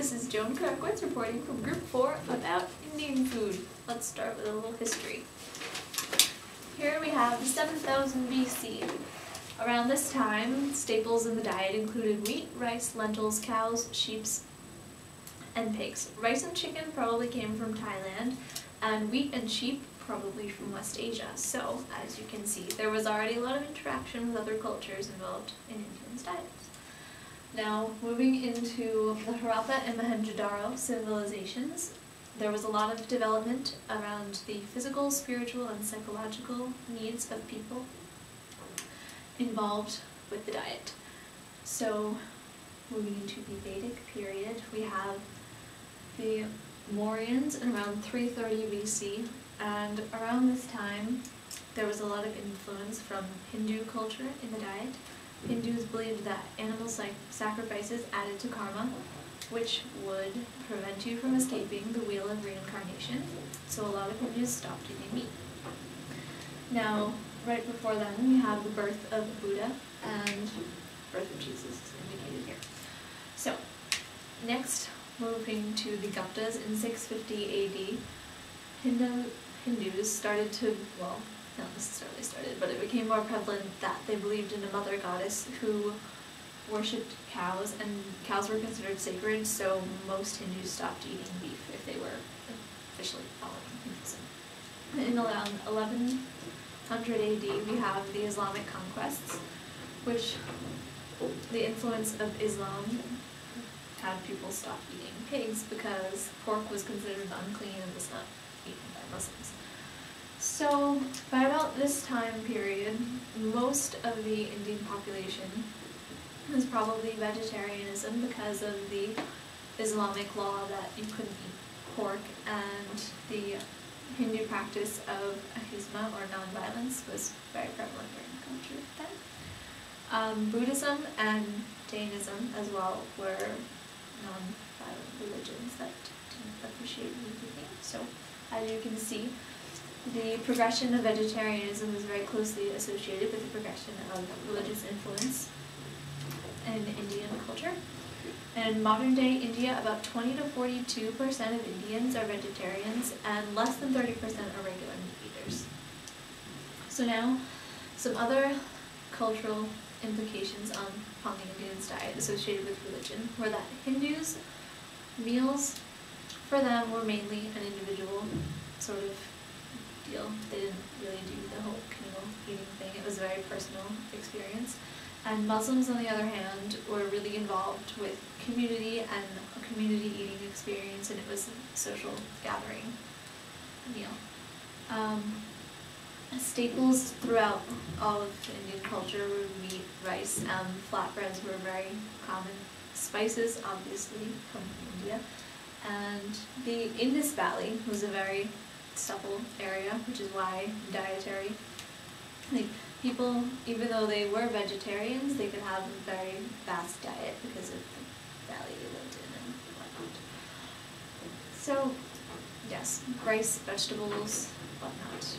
this is Joan Krakowitz reporting from Group 4 about Indian food. Let's start with a little history. Here we have 7000 BC. Around this time, staples in the diet included wheat, rice, lentils, cows, sheep, and pigs. Rice and chicken probably came from Thailand, and wheat and sheep probably from West Asia. So, as you can see, there was already a lot of interaction with other cultures involved in Indians' diets. Now, moving into the Harappa and Mohenjo-daro civilizations, there was a lot of development around the physical, spiritual, and psychological needs of people involved with the diet. So, moving into the Vedic period, we have the Mauryans in around 330 BC, and around this time, there was a lot of influence from Hindu culture in the diet. Hindus believed that animal sacrifices added to karma, which would prevent you from escaping the wheel of reincarnation, so a lot of Hindus stopped eating meat. Now, right before then, we have the birth of Buddha and birth of Jesus is indicated here. So, next, moving to the Guptas in 650 AD, Hindus started to, well, not necessarily started, but it became more prevalent that they believed in a mother goddess who worshipped cows, and cows were considered sacred, so most Hindus stopped eating beef if they were officially following Hinduism. In around 1100 AD, we have the Islamic conquests, which the influence of Islam had people stop eating pigs because pork was considered unclean and was not eaten by Muslims. So, by about this time period, most of the Indian population was probably vegetarianism because of the Islamic law that you couldn't eat pork, and the Hindu practice of ahimsa or non-violence was very prevalent during the culture then. Buddhism and Jainism as well were non-violent religions that didn't appreciate meat eating. So, as you can see, the progression of vegetarianism is very closely associated with the progression of religious influence in Indian culture. In modern day India, about 20 to 42% of Indians are vegetarians, and less than 30% are regular meat eaters. So now, some other cultural implications upon the Indians' diet associated with religion were that Hindus' meals, for them, were mainly an individual sort of deal. They didn't really do the whole communal eating thing. It was a very personal experience. And Muslims, on the other hand, were really involved with community and a community eating experience, and it was a social gathering meal. Staples throughout all of Indian culture were wheat, rice, flatbreads were very common. Spices, obviously, come from India. And the Indus Valley was a very supple area, which is why dietary, like, people, even though they were vegetarians, they could have a very vast diet because of the valley they lived in and whatnot. So, yes, rice, vegetables, whatnot.